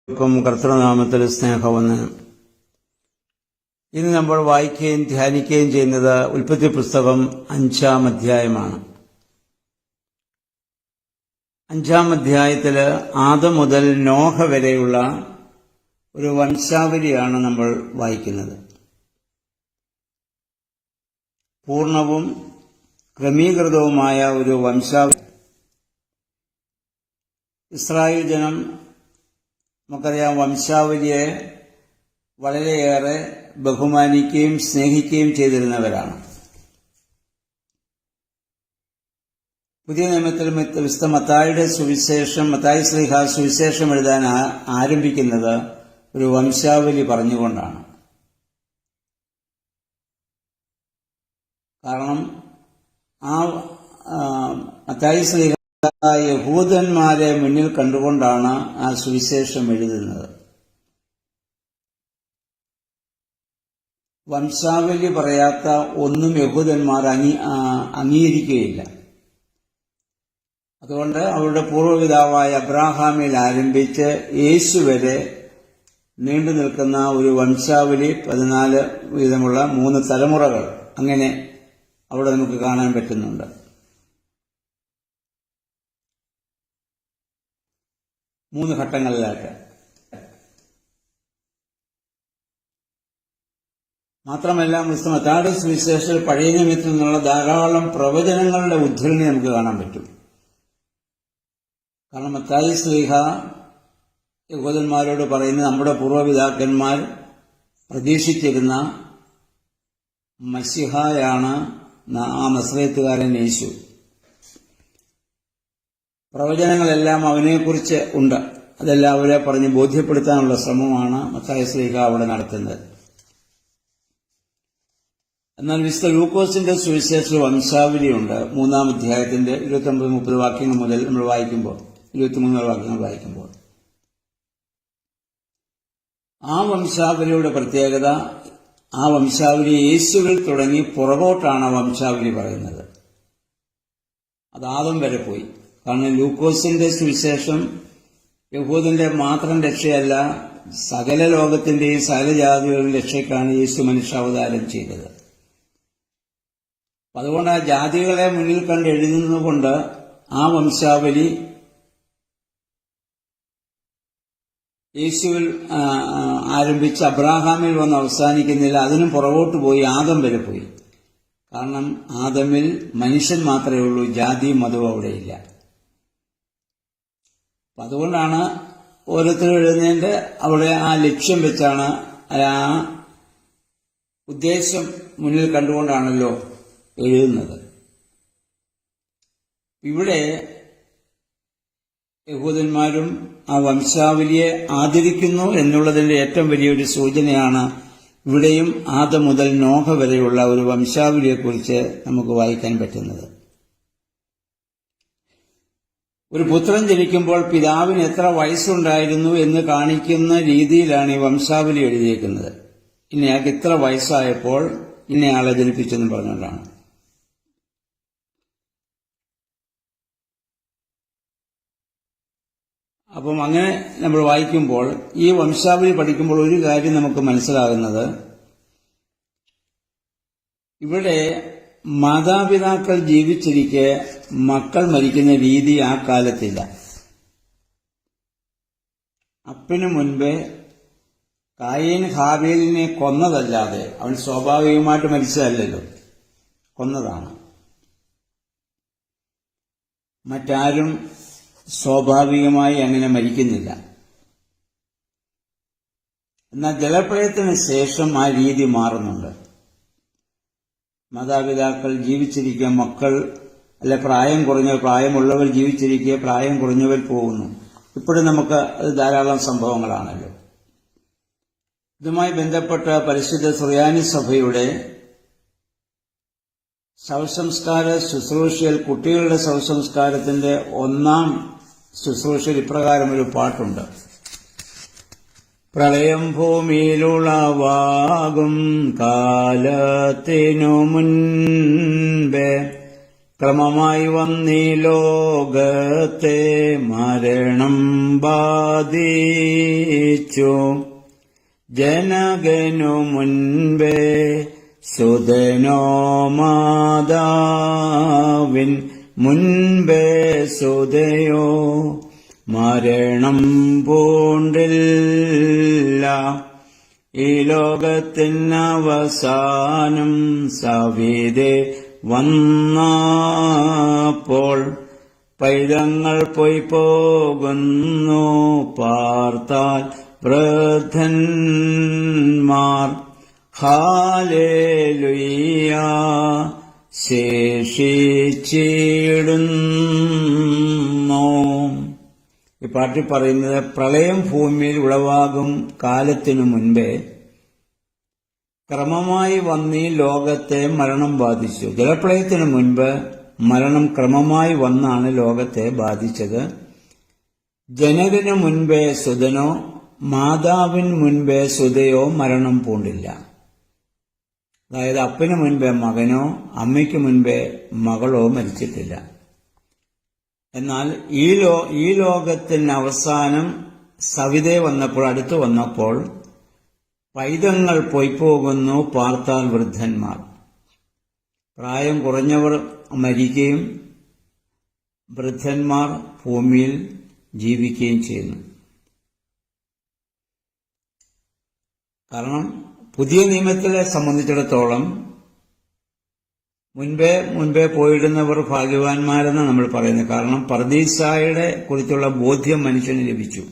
കർത്തൃനാമത്തിൽ സ്നേഹവന്ദനം. ഇന്ന് നമ്മൾ വായിക്കുകയും ധ്യാനിക്കുകയും ചെയ്യുന്നത് ഉൽപ്പത്തി പുസ്തകം 5-ാം അധ്യായമാണ്. 5-ാം അധ്യായത്തിൽ ആദം മുതൽ നോഹ വരെയുള്ള ഒരു വംശാവലിയാണ് നമ്മൾ വായിക്കുന്നത്. പൂർണ്ണവും ക്രമീകൃതവുമായ ഒരു വംശാവലി. ഇസ്രായേൽ ജനം നമുക്കറിയാം വംശാവലിയെ വളരെയേറെ ബഹുമാനിക്കുകയും സ്നേഹിക്കുകയും ചെയ്തിരുന്നവരാണ്. പുതിയ നിയമത്തിൽ വിശുദ്ധ മത്തായിയുടെ സുവിശേഷം, മത്തായി ശ്ലീഹ സുവിശേഷം എഴുതാൻ ആരംഭിക്കുന്നത് ഒരു വംശാവലി പറഞ്ഞുകൊണ്ടാണ്. കാരണം ആ മത്തായി ശ്ലീഹ യഹൂദന്മാരെ മുന്നിൽ കണ്ടുകൊണ്ടാണ് ആ സുവിശേഷം എഴുതുന്നത്. വംശാവലി പറയാത്ത ഒന്നും യഹൂദന്മാർ അംഗീകരിക്കുകയില്ല. അതുകൊണ്ട് അവരുടെ പൂർവ്വപിതാവായ അബ്രാഹാമിൽ ആരംഭിച്ച് യേശു വരെ നീണ്ടു നിൽക്കുന്ന ഒരു വംശാവലി, 14 വീതമുള്ള 3 തലമുറകൾ അങ്ങനെ അവിടെ നമുക്ക് കാണാൻ പറ്റുന്നുണ്ട്. 3 ഘട്ടങ്ങളിലായിട്ട്. മാത്രമല്ല വിശുദ്ധ മത്തായിയുടെ സുവിശേഷത്തിൽ പഴയ നിയമത്തിൽ നിന്നുള്ള ധാരാളം പ്രവചനങ്ങളുടെ ഉദ്ധരണി നമുക്ക് കാണാൻ പറ്റും. കാരണം മത്തായി ശ്ലീഹ യഹൂദന്മാരോട് പറയുന്നത് നമ്മുടെ പൂർവ്വപിതാക്കന്മാർ പ്രതീക്ഷിച്ചിരുന്ന മശിഹായാണ് ആ നസ്രയത്തുകാരൻ യേശു. പ്രവചനങ്ങളെല്ലാം അവനെക്കുറിച്ച് ഉണ്ട്. അതെല്ലാം അവരെ പറഞ്ഞ് ബോധ്യപ്പെടുത്താനുള്ള ശ്രമമാണ് മത്തായി ശ്ലീഹ അവിടെ നടത്തുന്നത്. എന്നാൽ വിശുദ്ധ ലൂക്കോസിന്റെ സുവിശേഷ വംശാവലിയുണ്ട്. 3-ാം അധ്യായത്തിന്റെ 29-30 വാക്യങ്ങൾ മുതൽ നമ്മൾ വായിക്കുമ്പോൾ, 23 വാക്യങ്ങൾ വായിക്കുമ്പോൾ ആ വംശാവലിയുടെ പ്രത്യേകത, ആ വംശാവലി യേശുവിൽ തുടങ്ങി പുറകോട്ടാണ് വംശാവലി പറയുന്നത്. അത് ആദം വരെ പോയി. കാരണം ലൂക്കോസിന്റെ സുവിശേഷം യഹൂദന്റെ മാത്രം രക്ഷയല്ല, സകല ലോകത്തിന്റെയും സകല ജാതികളുടെ രക്ഷയ്ക്കാണ് യേശു മനുഷ്യാവതാരം ചെയ്തത്. അതുകൊണ്ട് ആ ജാതികളെ മുന്നിൽ കണ്ട് എഴുതുന്നതുകൊണ്ട് ആ വംശാവലി യേശുവിൽ ആരംഭിച്ച് അബ്രാഹാമിൽ വന്ന് അവസാനിക്കുന്നില്ല. അതിനും പുറകോട്ട് പോയി, ആദം വരെ പോയി. കാരണം ആദമിൽ മനുഷ്യൻ മാത്രമേ ഉള്ളൂ, ജാതിയും മതവും അവിടെയില്ല. അതുകൊണ്ടാണ് ഓരോരുത്തരും എഴുതുന്നതിന്റെ അവിടെ ആ ലക്ഷ്യം വെച്ചാണ്, ആ ഉദ്ദേശം മുന്നിൽ കണ്ടുകൊണ്ടാണല്ലോ എഴുതുന്നത്. ഇവിടെ യഹൂദന്മാരും ആ വംശാവലിയെ ആദരിക്കുന്നു എന്നുള്ളതിന്റെ ഏറ്റവും വലിയൊരു സൂചനയാണ് ഇവിടെയും ആദം മുതൽ നോഹ വരെയുള്ള ഒരു വംശാവലിയെക്കുറിച്ച് നമുക്ക് വായിക്കാൻ പറ്റുന്നത്. ഒരു പുത്രൻ ജനിക്കുമ്പോൾ പിതാവിന് എത്ര വയസ്സുണ്ടായിരുന്നു എന്ന് കാണിക്കുന്ന രീതിയിലാണ് ഈ വംശാവലി എഴുതിയിരിക്കുന്നത്. ഇന്നയാൾക്ക് ഇത്ര വയസ്സായപ്പോൾ ഇന്നയാളെ ജനിപ്പിച്ചെന്ന് പറഞ്ഞുകൊണ്ടാണ്. അപ്പം അങ്ങനെ നമ്മൾ വായിക്കുമ്പോൾ, ഈ വംശാവലി പഠിക്കുമ്പോൾ ഒരു കാര്യം നമുക്ക് മനസ്സിലാകുന്നത്, ഇവിടെ മാതാപിതാക്കൾ ജീവിച്ചിരിക്കെ മക്കൾ മരിക്കുന്ന രീതി ആ കാലത്തില്ല. അപ്പനു മുൻപേ കായീൻ ഹാബീലിനെ കൊന്നതല്ലാതെ, അവൻ സ്വാഭാവികമായിട്ട് മരിച്ചതല്ലല്ലോ, കൊന്നതാണ്. മറ്റാരും സ്വാഭാവികമായി അങ്ങനെ മരിക്കുന്നില്ല. എന്നാൽ ജലപ്രളയത്തിന് ശേഷം ആ രീതി മാറുന്നുണ്ട്. മാതാപിതാക്കൾ ജീവിച്ചിരിക്കുക, മക്കൾ അല്ലെ പ്രായമുള്ളവർ ജീവിച്ചിരിക്കുക, പ്രായം കുറഞ്ഞവർ പോകുന്നു. ഇപ്പോഴും നമുക്ക് അത് ധാരാളം സംഭവങ്ങളാണല്ലോ. ഇതുമായി ബന്ധപ്പെട്ട പരിശുദ്ധ സുറിയാനി സഭയുടെ ശവസംസ്കാര ശുശ്രൂഷയിൽ, കുട്ടികളുടെ ശവസംസ്കാരത്തിന്റെ 1-ാം ശുശ്രൂഷയിൽ ഇപ്രകാരം ഒരു പാട്ടുണ്ട്. പ്രളയം ഭൂമിയിലുളവാകും കാലത്തിനു മുൻപേ ക്രമമായി വന്നീ ലോകത്തെ മരണം ബാധിച്ചു. ജനകനു മുൻപേ സുതനോ മാതാവിൻ മുൻപേ സുതയോ മരണം പൂണ്ടില്ല. ഈ ലോകത്തിനവസാനം സവിതേ വന്നപ്പോൾ പൈതങ്ങൾ പോയി പോകുന്നു പാർത്താൽ വൃദ്ധന്മാർ. ഹാലേലുയ്യ ശേഷിച്ചിടുന്നു. ഈ പാട്ടിൽ പറയുന്നത് പ്രളയം ഭൂമിയിൽ ഉളവാകും കാലത്തിനു മുൻപേ ക്രമമായി വന്നീ ലോകത്തെ മരണം ബാധിച്ചു. ജലപ്രളയത്തിനു മുൻപ് മരണം ക്രമമായി വന്നാണ് ലോകത്തെ ബാധിച്ചത്. ജനകനു മുൻപേ സുതനോ മാതാവിന് മുൻപേ സുതയോ മരണം പൂണ്ടില്ല. അതായത് അപ്പന് മുൻപേ മകനോ അമ്മയ്ക്ക് മുൻപേ മകളോ മരിച്ചിട്ടില്ല. എന്നാൽ ഈ ലോകത്തിന് അവസാനം സവിതേ വന്നപ്പോൾ, അടുത്തു വന്നപ്പോൾ പൈതങ്ങൾ പോയിപ്പോകുന്നു പാർത്താൽ വൃദ്ധന്മാർ. പ്രായം കുറഞ്ഞവർ മരിക്കുകയും വൃദ്ധന്മാർ ഭൂമിയിൽ ജീവിക്കുകയും ചെയ്യുന്നു. കാരണം പുതിയ നിയമത്തിലെ സംബന്ധിച്ചിടത്തോളം മുൻപേ പോയിടുന്നവർ ഭാഗ്യവാന്മാരെന്ന് നമ്മൾ പറയുന്നത്. കാരണം പർദീസായുടെ കുറിച്ചുള്ള ബോധ്യം മനുഷ്യന് ലഭിച്ചു.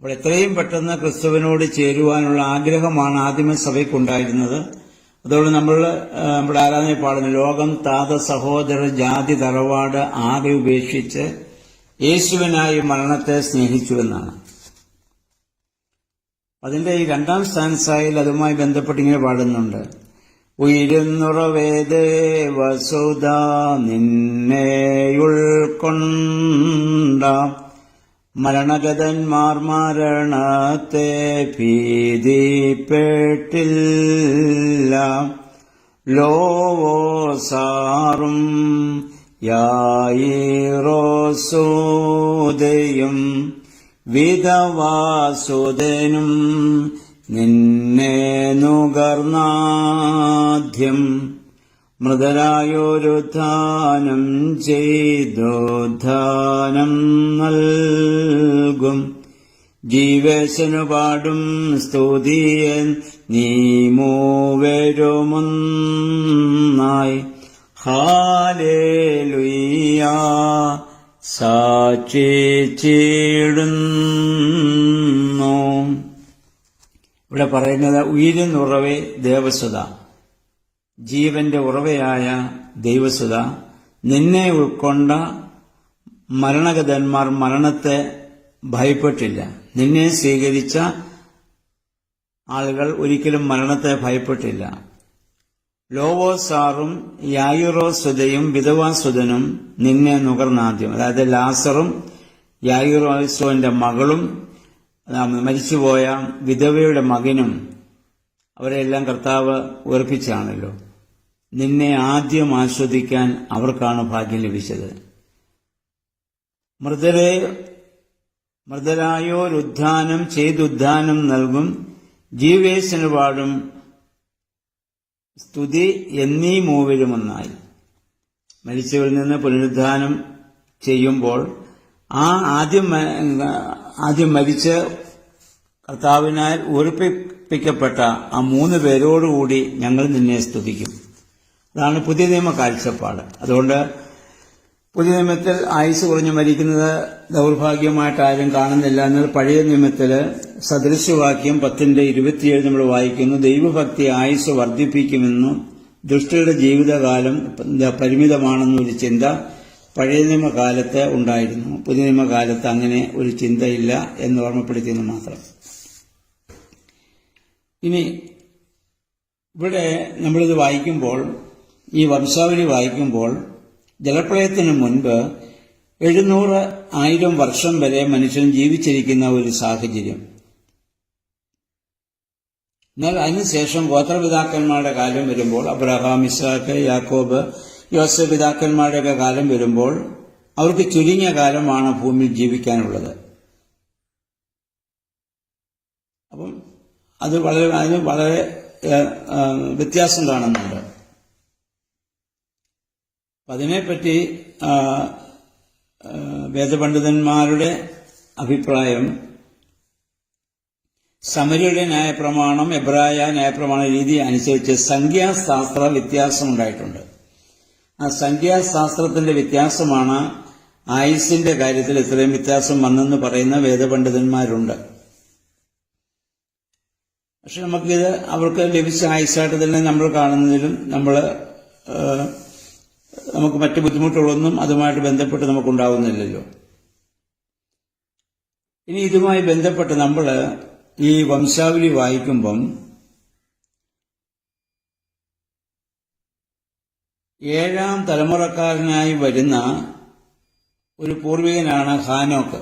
അപ്പോൾ എത്രയും പെട്ടെന്ന് ക്രിസ്തുവിനോട് ചേരുവാനുള്ള ആഗ്രഹമാണ് ആദിമ സഭയ്ക്കുണ്ടായിരുന്നത്. അതുകൊണ്ട് നമ്മുടെ ആരാധന പാടുന്ന ലോകം താത സഹോദര ജാതി തറവാട് ആകെ ഉപേക്ഷിച്ച് യേശുവിനായി മരണത്തെ സ്നേഹിച്ചുവെന്നാണ്. അതിന്റെ ഈ രണ്ടാം സ്ഥാനസായിൽ അതുമായി ബന്ധപ്പെട്ട് ഇങ്ങനെ പാടുന്നുണ്ട്. ഉയരുന്നുറവേദേ വസുധ നിന്നെയുൾക്കൊണ്ട മരണഗതന്മാർ മരണത്തെ ഭീതിപ്പെട്ടില്ല. ലോവോസാറും യായിറോസൂദയും വിധവാസുതനും നിന്നെ നുകർന്നാദ്യം മൃതരായൊരുദ്ധാനം ചെയ്തോദ്ധാനം നൽകും. ജീവേശനു പാടും സ്തുതിയൻ നീ മൂവരുമൊന്നായി. ഹാലേലുയ്യ സാക്ഷിച്ചിടുന്നു. ഇവിടെ പറയുന്നത് ഉയിരിനുറവേ ദേവസുത, ജീവന്റെ ഉറവയായ ദൈവസുത, നിന്നെ ഉൾക്കൊണ്ട മരണഗതന്മാർ മരണത്തെ ഭയപ്പെട്ടില്ല. നിന്നെ സ്വീകരിച്ച ആളുകൾ ഒരിക്കലും മരണത്തെ ഭയപ്പെട്ടില്ല. ലോവോസാറും യായിറോസുതയും വിധവാസുതനും നിന്നെ നുകർന്നാദ്യം. അതായത് ലാസറും യായിറോസുവിന്റെ മകളും മരിച്ചുപോയ വിധവയുടെ മകനും അവരെല്ലാം കർത്താവ് ഉറപ്പിച്ചാണല്ലോ. നിന്നെ ആദ്യം ആസ്വദിക്കാൻ അവർക്കാണ് ഭാഗ്യം ലഭിച്ചത്. മൃതരായോരുദ്ധാനം ചെയ്തുദ്ധാനം നൽകും. ജീവേശന് പാടും സ്തുതി എന്നീ മൂവരുമൊന്നായി. മരിച്ചവരിൽ നിന്ന് പുനരുദ്ധാനം ചെയ്യുമ്പോൾ ആ ആദ്യം മരിച്ച് കർത്താവിനാൽ ഉറപ്പിക്കപ്പെട്ട ആ 3 പേരോടുകൂടി ഞങ്ങൾ നിന്നെ സ്തുതിക്കും. അതാണ് പുതിയ നിയമ കാഴ്ചപ്പാട്. അതുകൊണ്ട് പുതിയ നിയമത്തിൽ ആയുസ് കുറഞ്ഞു മരിക്കുന്നത് ദൗർഭാഗ്യമായിട്ട് ആരും കാണുന്നില്ല. എന്നാൽ പഴയ നിയമത്തിൽ സദൃശവാക്യം 10:27 നമ്മൾ വായിക്കുന്നു. ദൈവഭക്തി ആയുസ് വർദ്ധിപ്പിക്കുമെന്നും ദുഷ്ടയുടെ ജീവിതകാലം പരിമിതമാണെന്നൊരു ചിന്ത പഴയ നിയമകാലത്ത് ഉണ്ടായിരുന്നു. പുതിയ നിയമകാലത്ത് അങ്ങനെ ഒരു ചിന്തയില്ല എന്ന് ഓർമ്മപ്പെടുത്തിയെന്ന് മാത്രം. ഇനി ഇവിടെ നമ്മളിത് വായിക്കുമ്പോൾ, ഈ വംശാവലി വായിക്കുമ്പോൾ, ജലപ്രളയത്തിന് മുൻപ് 700,000 വർഷം വരെ മനുഷ്യൻ ജീവിച്ചിരിക്കുന്ന ഒരു സാഹചര്യം. എന്നാൽ അതിനുശേഷം ഗോത്രപിതാക്കന്മാരുടെ കാലം വരുമ്പോൾ അബ്രഹാം, ഇസ്ഹാക്ക്, യാക്കോബ് യോസേഫ് പിതാക്കന്മാരുടെയൊക്കെ കാലം വരുമ്പോൾ അവർക്ക് ചുരുങ്ങിയ കാലമാണ് ഭൂമിയിൽ ജീവിക്കാനുള്ളത്. അപ്പം അതിന് വളരെ വ്യത്യാസം കാണുന്നുണ്ട്. അതിനെപ്പറ്റി വേദപണ്ഡിതന്മാരുടെ അഭിപ്രായം, സമരിയുടെ ന്യായപ്രമാണം എബ്രായ ന്യായപ്രമാണ രീതി അനുസരിച്ച് സംഖ്യാശാസ്ത്ര വ്യത്യാസമുണ്ടായിട്ടുണ്ട്. ആ സംഖ്യാശാസ്ത്രത്തിന്റെ വ്യത്യാസമാണ് ആയുസിന്റെ കാര്യത്തിൽ ഇത്രയും വ്യത്യാസം വന്നെന്ന് പറയുന്ന വേദപണ്ഡിതന്മാരുണ്ട്. പക്ഷെ നമുക്കിത് അവർക്ക് ലഭിച്ച ആയുസ്സായിട്ട് തന്നെ നമ്മൾ കാണുന്നതിലും നമുക്ക് മറ്റു ബുദ്ധിമുട്ടുകളൊന്നും അതുമായിട്ട് ബന്ധപ്പെട്ട് നമുക്കുണ്ടാവുന്നില്ലല്ലോ. ഇനി ഇതുമായി ബന്ധപ്പെട്ട് നമ്മൾ ഈ വംശാവലി വായിക്കുമ്പം 7ാം തലമുറക്കാരനായി വരുന്ന ഒരു പൂർവികനാണ് ഹാനോക്ക്.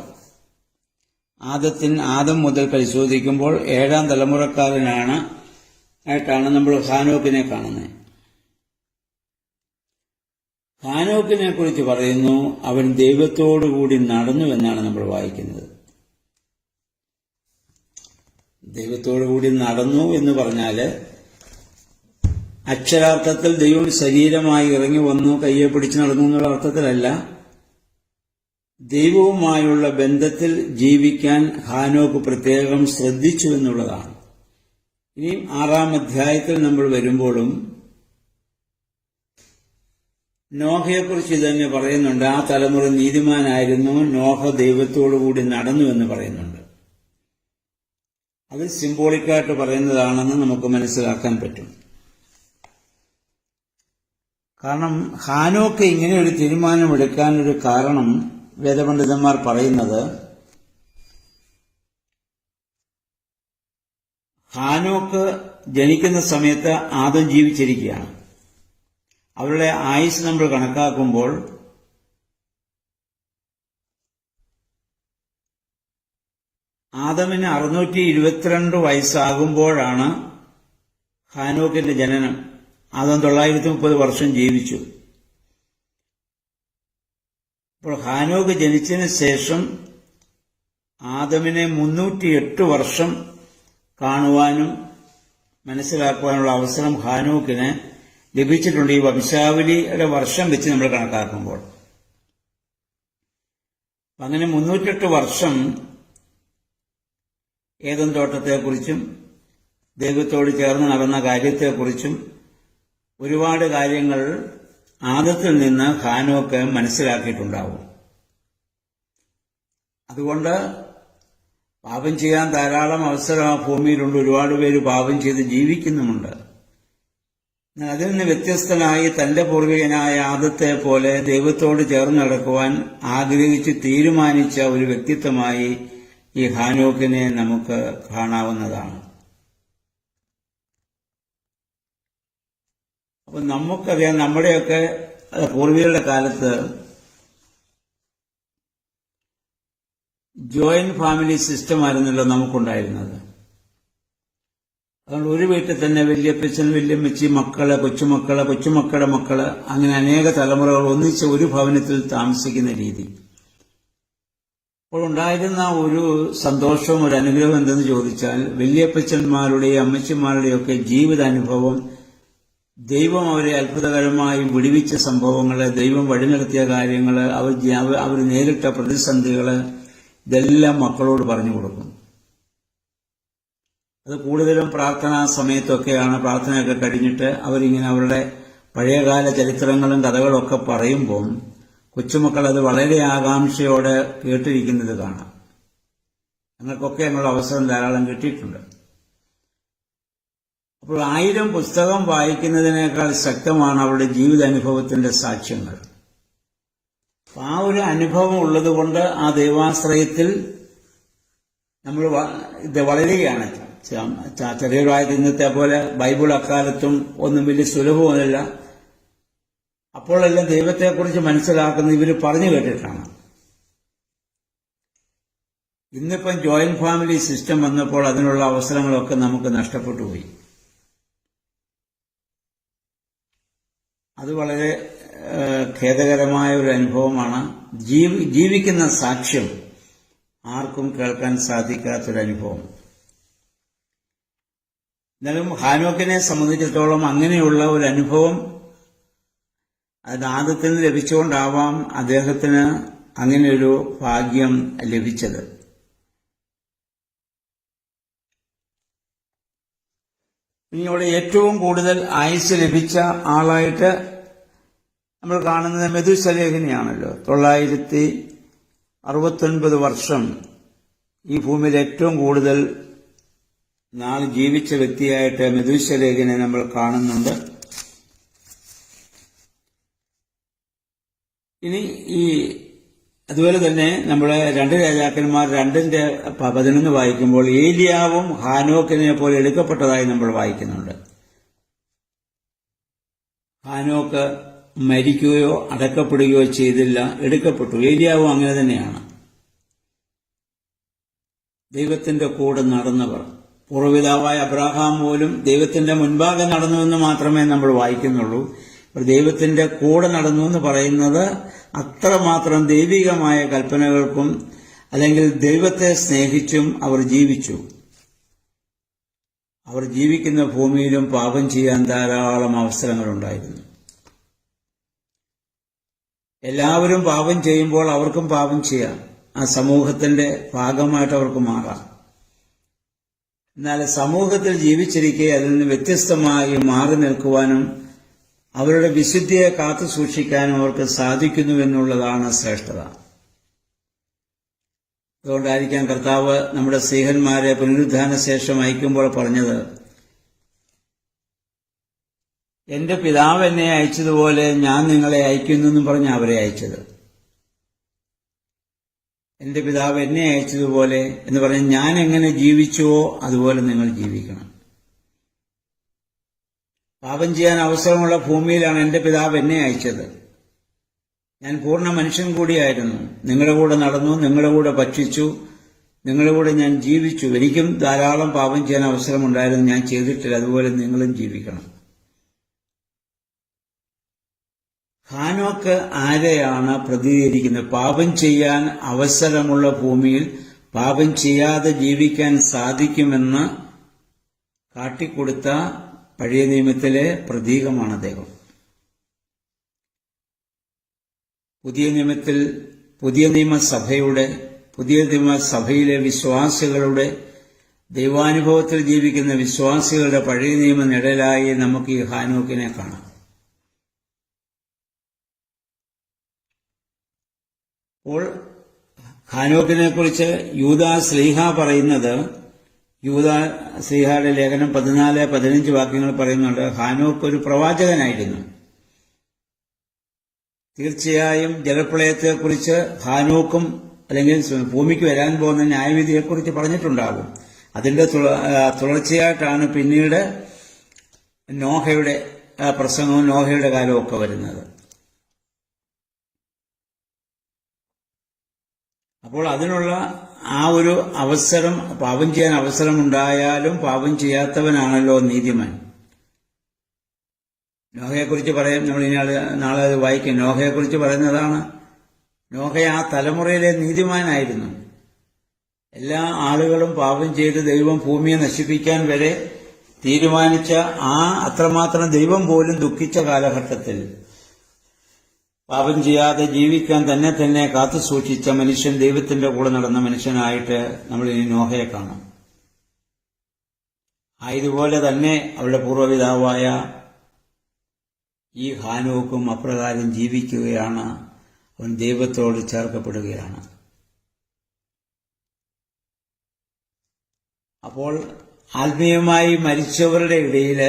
ആദം മുതൽ പരിശോധിക്കുമ്പോൾ 7ാം തലമുറക്കാരനായിട്ടാണ് നമ്മൾ ഹാനോക്കിനെ കാണുന്നത്. ഹാനോക്കിനെ കുറിച്ച് പറയുന്നു, അവൻ ദൈവത്തോടുകൂടി നടന്നു എന്നാണ് നമ്മൾ വായിക്കുന്നത്. ദൈവത്തോടുകൂടി നടന്നു എന്ന് പറഞ്ഞാൽ അക്ഷരാർത്ഥത്തിൽ ദൈവം ശരീരമായി ഇറങ്ങി വന്നു കയ്യെ പിടിച്ചു നടന്നു എന്നുള്ള അർത്ഥത്തിലല്ല. ദൈവവുമായുള്ള ബന്ധത്തിൽ ജീവിക്കാൻ ഹാനോക്ക് പ്രത്യേകം ശ്രദ്ധിച്ചു എന്നുള്ളതാണ്. ഇനിയും 6ാം അധ്യായത്തിൽ നമ്മൾ വരുമ്പോഴും നോഹയെക്കുറിച്ച് ഇതന്നെ പറയുന്നുണ്ട്. ആ തലമുറ നീതിമാനായിരുന്നു, നോഹ ദൈവത്തോടുകൂടി നടന്നു എന്ന് പറയുന്നുണ്ട്. അത് സിംബോളിക്കായിട്ട് പറയുന്നതാണെന്ന് നമുക്ക് മനസ്സിലാക്കാൻ പറ്റും. കാരണം ഹാനോക്ക് ഇങ്ങനെ ഒരു തീരുമാനമെടുക്കാനൊരു കാരണം വേദപണ്ഡിതന്മാർ പറയുന്നത്, ഹാനോക്ക് ജനിക്കുന്ന സമയത്ത് ആദം ജീവിച്ചിരിക്കുകയാണ്. അവരുടെ ആയുസ് നമ്മൾ കണക്കാക്കുമ്പോൾ ആദമിന് 622 വയസ്സാകുമ്പോഴാണ് ഹാനോക്കിന്റെ ജനനം. ആദം 930 വർഷം ജീവിച്ചു. അപ്പോൾ ഹാനോക്ക് ജനിച്ചതിന് ശേഷം ആദമിനെ 308 വർഷം കാണുവാനും മനസ്സിലാക്കുവാനുള്ള അവസരം ഹാനോക്കിന് ലഭിച്ചിട്ടുണ്ട്. ഈ വംശാവലിയുടെ വർഷം വെച്ച് നമ്മൾ കണക്കാക്കുമ്പോൾ അങ്ങനെ 308 വർഷം ഏദൻ തോട്ടത്തെക്കുറിച്ചും ദൈവത്തോട് ചേർന്ന് നടന്ന കാര്യത്തെക്കുറിച്ചും ഒരുപാട് കാര്യങ്ങൾ ആദത്തിൽ നിന്ന് ഹാനോക്ക് മനസ്സിലാക്കിയിട്ടുണ്ടാവും. അതുകൊണ്ട് പാപം ചെയ്യാൻ ധാരാളം അവസരം ആ ഭൂമിയിലുണ്ട്. ഒരുപാട് പേര് പാപം ചെയ്ത് ജീവിക്കുന്നുമുണ്ട്. അതിൽ നിന്ന് വ്യത്യസ്തനായി തന്റെ പൂർവികനായ ആദത്തെ പോലെ ദൈവത്തോട് ചേർന്ന് നടക്കുവാൻ ആഗ്രഹിച്ച് തീരുമാനിച്ച ഒരു വ്യക്തിത്വമായി ഈ ഹാനോക്കിനെ നമുക്ക് കാണാവുന്നതാണ്. അപ്പൊ നമുക്കറിയാം, നമ്മുടെയൊക്കെ പൂർവികരുടെ കാലത്ത് ജോയിന്റ് ഫാമിലി സിസ്റ്റം ആയിരുന്നല്ലോ നമുക്കുണ്ടായിരുന്നത്. അതുകൊണ്ട് ഒരു വീട്ടിൽ തന്നെ വല്യപ്പച്ചൻ, വല്യമ്മച്ചി, മക്കള്, കൊച്ചുമക്കള്, കൊച്ചുമക്കളുടെ മക്കള്, അങ്ങനെ അനേക തലമുറകൾ ഒന്നിച്ച് ഒരു ഭവനത്തിൽ താമസിക്കുന്ന രീതി. അപ്പോൾ ഉണ്ടായിരുന്ന ഒരു സന്തോഷവും ഒരു അനുഗ്രഹം എന്തെന്ന് ചോദിച്ചാൽ, വല്യപ്പച്ചന്മാരുടെയും അമ്മച്ചിമാരുടെയൊക്കെ ജീവിതാനുഭവം, ദൈവം അവരെ അത്ഭുതകരമായി വിടുവിച്ച സംഭവങ്ങൾ, ദൈവം വഴി നടത്തിയ കാര്യങ്ങൾ, അവർ നേരിട്ട പ്രതിസന്ധികൾ, ഇതെല്ലാം മക്കളോട് പറഞ്ഞു കൊടുക്കും. അത് കൂടുതലും പ്രാർത്ഥനാ സമയത്തൊക്കെയാണ്. പ്രാർത്ഥനയൊക്കെ കഴിഞ്ഞിട്ട് അവരിങ്ങനെ അവരുടെ പഴയകാല ചരിത്രങ്ങളും കഥകളും ഒക്കെ പറയുമ്പോൾ കൊച്ചുമക്കൾ അത് വളരെ ആകാംക്ഷയോടെ കേട്ടിരിക്കുന്നത് കാണാം. ഞങ്ങൾക്കൊക്കെ ഞങ്ങളുടെ അവസരം ധാരാളം കിട്ടിയിട്ടുണ്ട്. അപ്പോൾ 1000 പുസ്തകം വായിക്കുന്നതിനേക്കാൾ ശക്തമാണ് അവരുടെ ജീവിതാനുഭവത്തിന്റെ സാക്ഷ്യങ്ങൾ. ആ ഒരു അനുഭവം ഉള്ളതുകൊണ്ട് ആ ദൈവാശ്രയത്തിൽ നമ്മൾ ഇത് വളരുകയാണ്. ചെറിയ പ്രായത്തിൽ ഇന്നത്തെ പോലെ ബൈബിൾ അക്കാലത്തും ഒന്നും വലിയ സുലഭമല്ല. അപ്പോഴെല്ലാം ദൈവത്തെക്കുറിച്ച് മനസ്സിലാക്കുന്നത് ഇവർ പറഞ്ഞു കേട്ടിട്ടാണ്. ഇന്നിപ്പം ജോയിന്റ് ഫാമിലി സിസ്റ്റം വന്നപ്പോൾ അതിനുള്ള അവസരങ്ങളൊക്കെ നമുക്ക് നഷ്ടപ്പെട്ടു പോയി. അത് വളരെ ഖേദകരമായ ഒരു അനുഭവമാണ്. ജീവിക്കുന്ന സാക്ഷ്യം ആർക്കും കേൾക്കാൻ സാധിക്കാത്തൊരനുഭവം. എന്നാലും ഹാനോക്കിനെ സംബന്ധിച്ചിടത്തോളം അങ്ങനെയുള്ള ഒരു അനുഭവം അത് ആദത്തിൽ നിന്ന് ലഭിച്ചുകൊണ്ടാവാം അദ്ദേഹത്തിന് അങ്ങനെയൊരു ഭാഗ്യം ലഭിച്ചത്. ഇനി ഇവിടെ ഏറ്റവും കൂടുതൽ ആയുസ് ലഭിച്ച ആളായിട്ട് നമ്മൾ കാണുന്നത് മെഥൂശലഹിനെയാണല്ലോ. 969 വർഷം ഈ ഭൂമിയിൽ ഏറ്റവും കൂടുതൽ നാൾ ജീവിച്ച വ്യക്തിയായിട്ട് മെഥൂശലഹിനെ നമ്മൾ കാണുന്നുണ്ട്. ഇനി അതുപോലെ തന്നെ നമ്മൾ 2 രാജാക്കന്മാർ 2:11 വായിക്കുമ്പോൾ ഏലിയാവും ഹാനോക്കിനെ പോലെ എടുക്കപ്പെട്ടതായി നമ്മൾ വായിക്കുന്നുണ്ട്. ഹാനോക്ക് മരിക്കുകയോ അടക്കപ്പെടുകയോ ചെയ്തില്ല, എടുക്കപ്പെട്ടു. ഏലിയാവും അങ്ങനെ തന്നെയാണ്. ദൈവത്തിന്റെ കൂടെ നടന്നവർ. പൂർവ്വപിതാവായ അബ്രാഹാം പോലും ദൈവത്തിന്റെ മുൻപാകെ നടന്നുവെന്ന് മാത്രമേ നമ്മൾ വായിക്കുന്നുള്ളൂ. ദൈവത്തിന്റെ കൂടെ നടന്നു എന്ന് പറയുന്നത് അത്രമാത്രം ദൈവികമായ കൽപ്പനകൾക്കും അല്ലെങ്കിൽ ദൈവത്തെ സ്നേഹിച്ചും അവർ ജീവിച്ചു. അവർ ജീവിക്കുന്ന ഭൂമിയിലും പാപം ചെയ്യാൻ ധാരാളം അവസരങ്ങളുണ്ടായിരുന്നു. എല്ലാവരും പാപം ചെയ്യുമ്പോൾ അവർക്കും പാപം ചെയ്യാം. ആ സമൂഹത്തിന്റെ ഭാഗമായിട്ട് അവർക്ക് മാറാം. എന്നാൽ സമൂഹത്തിൽ ജീവിച്ചിരിക്കെ അതിൽ നിന്ന് വ്യത്യസ്തമായി മാറി നിൽക്കുവാനും അവരുടെ വിശുദ്ധിയെ കാത്തു സൂക്ഷിക്കാനും അവർക്ക് സാധിക്കുന്നുവെന്നുള്ളതാണ് ശ്രേഷ്ഠത. അതുകൊണ്ടായിരിക്കാം കർത്താവ് നമ്മുടെ സ്നേഹന്മാരെ പുനരുദ്ധാന ശേഷം അയക്കുമ്പോൾ പറഞ്ഞത്, എന്റെ പിതാവ് എന്നെ അയച്ചതുപോലെ ഞാൻ നിങ്ങളെ അയക്കുന്നു എന്നും പറഞ്ഞ് അവരെ അയച്ചത്. എന്റെ പിതാവ് എന്നെ അയച്ചതുപോലെ എന്ന് പറഞ്ഞ് ഞാൻ എങ്ങനെ ജീവിച്ചുവോ അതുപോലെ നിങ്ങൾ ജീവിക്കണം. പാപം ചെയ്യാൻ അവസരമുള്ള ഭൂമിയിലാണ് എന്റെ പിതാവ് എന്നെ അയച്ചത്. ഞാൻ പൂർണ്ണ മനുഷ്യൻ കൂടിയായിരുന്നു. നിങ്ങളുടെ കൂടെ നടന്നു, നിങ്ങളുടെ കൂടെ ഭക്ഷിച്ചു, നിങ്ങളുടെ കൂടെ ഞാൻ ജീവിച്ചു. എനിക്കും ധാരാളം പാപം ചെയ്യാൻ അവസരമുണ്ടായിരുന്നു, ഞാൻ ചെയ്തിട്ടില്ല. അതുപോലെ നിങ്ങളും ജീവിക്കണം. ഹാനോക്ക് ആരെയാണ് പ്രതിനിധീകരിക്കുന്നത്? പാപം ചെയ്യാൻ അവസരമുള്ള ഭൂമിയിൽ പാപം ചെയ്യാതെ ജീവിക്കാൻ സാധിക്കുമെന്ന് കാട്ടിക്കൊടുത്ത പഴയ നിയമത്തിലെ പ്രതീകമാണ് അദ്ദേഹം. പുതിയ നിയമസഭയിലെ വിശ്വാസികളുടെ ദൈവാനുഭവത്തിൽ ജീവിക്കുന്ന വിശ്വാസികളുടെ പഴയ നിയമ നിഴലായി നമുക്ക് ഈ ഹാനോക്കിനെ കാണാം. അപ്പോൾ ഹാനോക്കിനെ കുറിച്ച് യൂദാ ശ്ലീഹ പറയുന്നത്, യൂദാ ശ്ലീഹയുടെ ലേഖനം 14-15 വാക്യങ്ങൾ പറയുന്നുണ്ട്, ഹാനോക്ക് ഒരു പ്രവാചകനായിരുന്നു. തീർച്ചയായും ജലപ്രളയത്തെക്കുറിച്ച് ഹാനോക്കും അല്ലെങ്കിൽ ഭൂമിക്ക് വരാൻ പോകുന്ന ന്യായവിധിയെക്കുറിച്ച് പറഞ്ഞിട്ടുണ്ടാകും. അതിന്റെ തുടർച്ചയായിട്ടാണ് പിന്നീട് നോഹയുടെ പ്രസംഗവും നോഹയുടെ കാലവും ഒക്കെ വരുന്നത്. അപ്പോൾ അതിനുള്ള ആ ഒരു അവസരം, പാപം ചെയ്യാൻ അവസരമുണ്ടായാലും പാപം ചെയ്യാത്തവനാണല്ലോ നീതിമാൻ. നോഹയെക്കുറിച്ച് പറയാം, നമ്മൾ ഇനി നാളെ അത് വായിക്കും. നോഹയെക്കുറിച്ച് പറയുന്നതാണ്, നോഹ ആ തലമുറയിലെ നീതിമാനായിരുന്നു. എല്ലാ ആളുകളും പാപം ചെയ്ത് ദൈവം ഭൂമിയെ നശിപ്പിക്കാൻ വരെ തീരുമാനിച്ച അത്രമാത്രം ദൈവം പോലും ദുഃഖിച്ച കാലഘട്ടത്തിൽ പാപം ചെയ്യാതെ ജീവിക്കാൻ തന്നെ കാത്തു സൂക്ഷിച്ച മനുഷ്യൻ, ദൈവത്തിന്റെ കൂടെ നടന്ന മനുഷ്യനായിട്ട് നമ്മൾ ഇനി നോഹയെ കാണാം. ആയതുപോലെ തന്നെ അവരുടെ പൂർവ്വപിതാവായ ഈ ഹാനോക്കും അപ്രകാരം ജീവിക്കുകയാണ്. അവൻ ദൈവത്തോട് ചേർക്കപ്പെടുകയാണ്. അപ്പോൾ ആത്മീയമായി മരിച്ചവരുടെ ഇടയിൽ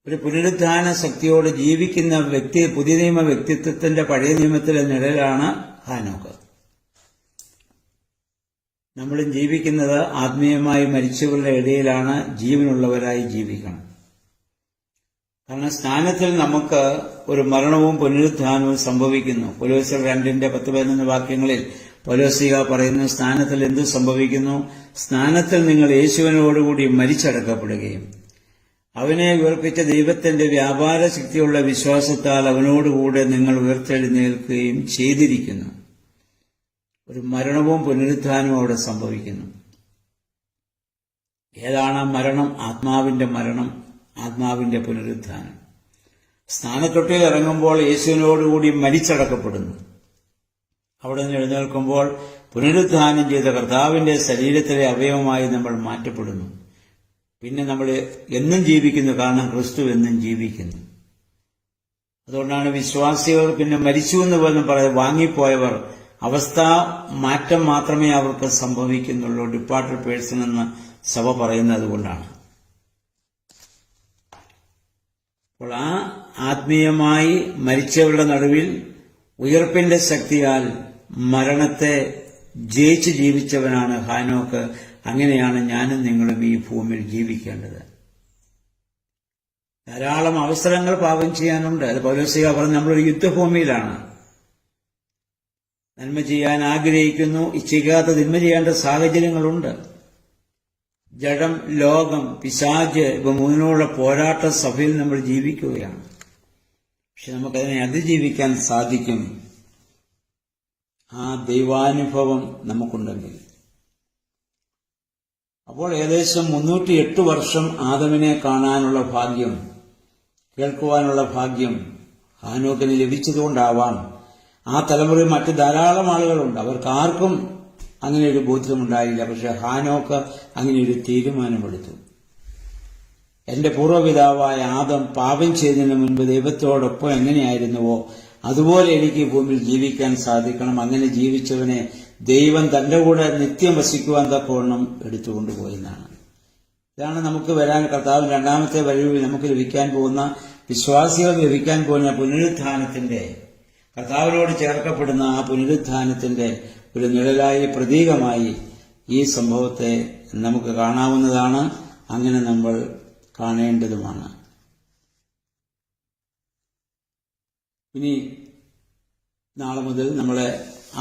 ഒരു പുനരുദ്ധാന ശക്തിയോട് ജീവിക്കുന്ന വ്യക്തി, പുതിയ നിയമ വ്യക്തിത്വത്തിന്റെ പഴയ നിയമത്തിലെ നിഴലാണ് ഹാനോക്ക്. നമ്മളും ജീവിക്കുന്നത് ആത്മീയമായി മരിച്ചവരുടെ ഇടയിലാണ്. ജീവനുള്ളവരായി ജീവിക്കണം. കാരണം സ്നാനത്തിൽ നമുക്ക് ഒരു മരണവും പുനരുദ്ധാനവും സംഭവിക്കുന്നു. കൊലോസ്യർ 2:10-11 വാക്യങ്ങളിൽ പൗലോസ്ലീഹ പറയുന്നു, സ്നാനത്തിൽ എന്ത് സംഭവിക്കുന്നു? സ്നാനത്തിൽ നിങ്ങൾ യേശുവിനോടുകൂടി മരിച്ചടക്കപ്പെടുകയും അവനെ ഉയർപ്പിച്ച ദൈവത്തിന്റെ വ്യാപാര ശക്തിയുള്ള വിശ്വാസത്താൽ അവനോടുകൂടെ നിങ്ങൾ ഉയർത്തെഴുന്നേൽക്കുകയും ചെയ്തിരിക്കുന്നു. ഒരു മരണവും പുനരുത്ഥാനവും അവിടെ സംഭവിക്കുന്നു. ഏതാണ് മരണം? ആത്മാവിന്റെ മരണം, ആത്മാവിന്റെ പുനരുത്ഥാനം. സ്നാനത്തൊട്ടിൽ ഇറങ്ങുമ്പോൾ യേശുവിനോടുകൂടി മരിച്ചടക്കപ്പെടുന്നു. അവിടെ നിന്ന് എഴുന്നേൽക്കുമ്പോൾ പുനരുത്ഥാനം ചെയ്ത കർത്താവിന്റെ ശരീരത്തിലെ അവയവമായി നമ്മൾ മാറ്റപ്പെടുന്നു. പിന്നെ നമ്മൾ എന്നും ജീവിക്കുന്നു, കാരണം ക്രിസ്തു എന്നും ജീവിക്കുന്നു. അതുകൊണ്ടാണ് വിശ്വാസികൾ പിന്നെ മരിച്ചു എന്ന് പോലും പറയാൻ വാങ്ങിപ്പോയവർ അവസ്ഥാ മാറ്റം മാത്രമേ അവർക്ക് സംഭവിക്കുന്നുള്ളൂ. ഡിപ്പാർട്ടഡ് പേഴ്സൺ എന്ന് സഭ പറയുന്നത് കൊണ്ടാണ്. അപ്പോൾ ആ ആത്മീയമായി മരിച്ചവരുടെ നടുവിൽ ഉയർപ്പിന്റെ ശക്തിയാൽ മരണത്തെ ജയിച്ച് ജീവിച്ചവനാണ് ഹാനോക്ക്. അങ്ങനെയാണ് ഞാനും നിങ്ങളും ഈ ഭൂമിയിൽ ജീവിക്കേണ്ടത്. ധാരാളം അവസരങ്ങൾ പാപം ചെയ്യാനുണ്ട്. അത് പൗലോസ്ലീഹ പറഞ്ഞു, നമ്മളൊരു യുദ്ധഭൂമിയിലാണ്. നന്മ ചെയ്യാൻ ആഗ്രഹിക്കുന്നു, ഇച്ഛിക്കാത്ത തിന്മ ചെയ്യേണ്ട സാഹചര്യങ്ങളുണ്ട്. ജഡം, ലോകം, പിശാച് ഇവ മൂന്നിനുള്ള പോരാട്ട സഭയിൽ നമ്മൾ ജീവിക്കുകയാണ്. പക്ഷെ നമുക്കതിനെ അതിജീവിക്കാൻ സാധിക്കും, ആ ദൈവാനുഭവം നമുക്കുണ്ടെങ്കിൽ. അപ്പോൾ ഏകദേശം 308 വർഷം ആദമിനെ കാണാനുള്ള ഭാഗ്യം, കേൾക്കുവാനുള്ള ഭാഗ്യം ഹാനോക്കിന് ലഭിച്ചതുകൊണ്ടാവാം ആ തലമുറയിൽ മറ്റ് ധാരാളം ആളുകളുണ്ട്, അവർക്ക് ആർക്കും അങ്ങനെ ഒരു ബോധ്യമുണ്ടായില്ല. പക്ഷെ ഹാനോക്ക് അങ്ങനെ ഒരു തീരുമാനമെടുത്തു. എന്റെ പൂർവ്വപിതാവായ ആദം പാപം ചെയ്തതിനു മുൻപ് ദൈവത്തോടൊപ്പം എങ്ങനെയായിരുന്നുവോ അതുപോലെ എനിക്ക് ഭൂമിയിൽ ജീവിക്കാൻ സാധിക്കണം. അങ്ങനെ ജീവിച്ചവനെ ദൈവം തന്റെ കൂടെ നിത്യം വസിക്കുവാൻ തക്കവണ്ണം എടുത്തുകൊണ്ടുപോയെന്നാണ്. ഇതാണ് നമുക്ക് വരാൻ കർത്താവിന്റെ രണ്ടാമത്തെ വരവിൽ നമുക്ക് ലഭിക്കാൻ പോകുന്ന, വിശ്വാസികൾ ലഭിക്കാൻ പോകുന്ന പുനരുത്ഥാനത്തിന്റെ, കർത്താവിനോട് ചേർക്കപ്പെടുന്ന ആ പുനരുത്ഥാനത്തിന്റെ ഒരു നിഴലായി, പ്രതീകമായി ഈ സംഭവത്തെ നമുക്ക് കാണാവുന്നതാണ്. അങ്ങനെ നമ്മൾ കാണേണ്ടതുമാണ്. ഇനി നാളെ മുതൽ നമ്മളെ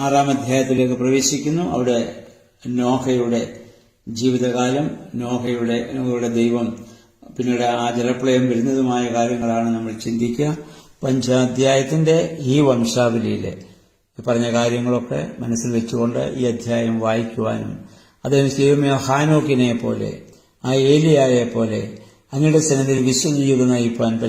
6-ാം അധ്യായത്തിലേക്ക് പ്രവേശിക്കുന്നു. അവിടെ നോഹയുടെ ജീവിതകാലം, നോഹയുടെ ദൈവം, പിന്നീട് ആ ജലപ്രളയം വരുന്നതുമായ കാര്യങ്ങളാണ് നമ്മൾ ചിന്തിക്കുക. 5-ാം അധ്യായത്തിന്റെ ഈ വംശാവലിയിലെ പറഞ്ഞ കാര്യങ്ങളൊക്കെ മനസ്സിൽ വെച്ചുകൊണ്ട് ഈ അധ്യായം വായിക്കുവാനും അതനുസരിച്ച് ഹാനോക്കിനെ പോലെ, ആ ഏലിയായെ പോലെ അങ്ങയുടെ സന്നിധിയിൽ വിശ്വജീവിതം നയിപ്പാൻ